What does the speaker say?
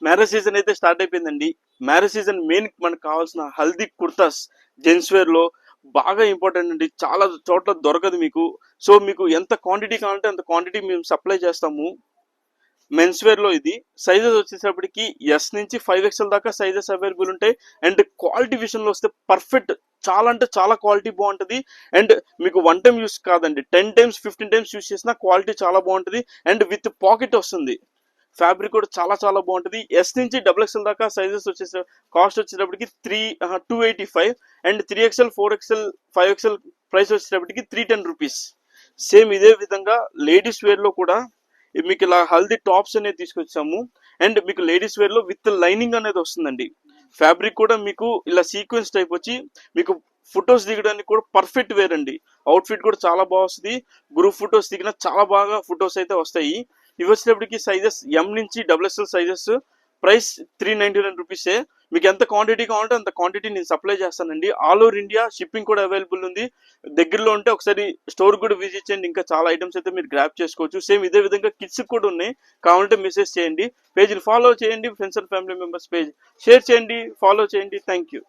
Marriage season అయితే start అయిపోయిందండి. Marriage season main మనకు కావాల్సిన హల్దీ కుర్తాస్ జెంట్స్ వేర్ లో బాగా ఇంపార్టెంట్ అండి. చాలా చోట్ల దొరకదు మీకు. సో మీకు ఎంత క్వాంటిటీ కావాలంటే అంత క్వాంటిటీ మేము సప్లై చేస్తాము. మెన్స్ వేర్ లో ఇది సైజెస్ వచ్చేటప్పటికి ఎస్ నుంచి 5XL దాకా సైజెస్ అవైలబుల్ ఉంటాయి. అండ్ క్వాలిటీ విషయంలో వస్తే పర్ఫెక్ట్, చాలా అంటే చాలా క్వాలిటీ బాగుంటుంది. అండ్ మీకు 1 టైం యూస్ కాదండి, 10 టైమ్స్ 15 టైమ్స్ యూస్ చేసినా క్వాలిటీ చాలా బాగుంటుంది. అండ్ విత్ పాకెట్ వస్తుంది. ఫ్యాబ్రిక్ కూడా చాలా చాలా బాగుంటుంది. ఎస్ నుంచి XXL దాకా సైజెస్ వచ్చేసి కాస్ట్ వచ్చేటప్పటికి 285. And 3XL 4XL 5XL price వచ్చేటప్పటికి 310 రూపీస్. సేమ్ ఇదే విధంగా లేడీస్ వేర్ లో కూడా మీకు ఇలా హల్దీ టాప్స్ అనేది తీసుకొచ్చాము. అండ్ మీకు లేడీస్ వేర్ లో విత్ లైనింగ్ అనేది వస్తుందండి. ఫ్యాబ్రిక్ కూడా మీకు ఇలా సీక్వెన్స్ టైప్ వచ్చి మీకు ఫొటోస్ దిగడానికి కూడా పర్ఫెక్ట్ వేర్ అండి. అవుట్ఫిట్ కూడా చాలా బాగా వస్తుంది. గ్రూప్ ఫొటోస్ దిగిన చాలా బాగా ఫొటోస్ అయితే వస్తాయి. ఇవి వచ్చేటప్పటికి సైజెస్ ఎం నుంచి XXL సైజెస్. ప్రైస్ 399 రూపీసే. మీకు ఎంత క్వాంటిటీ కావాలంటే అంత క్వాంటిటీ నేను సప్లై చేస్తానండి. ఆల్ ఓవర్ ఇండియా షిప్పింగ్ కూడా అవైలబుల్ ఉంది. దగ్గరలో ఉంటే ఒకసారి స్టోర్ కూడా విజిట్ చేయండి. ఇంకా చాలా ఐటమ్స్ అయితే మీరు గ్రాప్ చేసుకోవచ్చు. సేమ్ ఇదే విధంగా కిడ్స్ కూడా ఉన్నాయి. కావాలంటే మెసేజ్ చేయండి. పేజ్ని ఫాలో చేయండి. Friends and family members page share చేయండి, ఫాలో చేయండి. Thank you.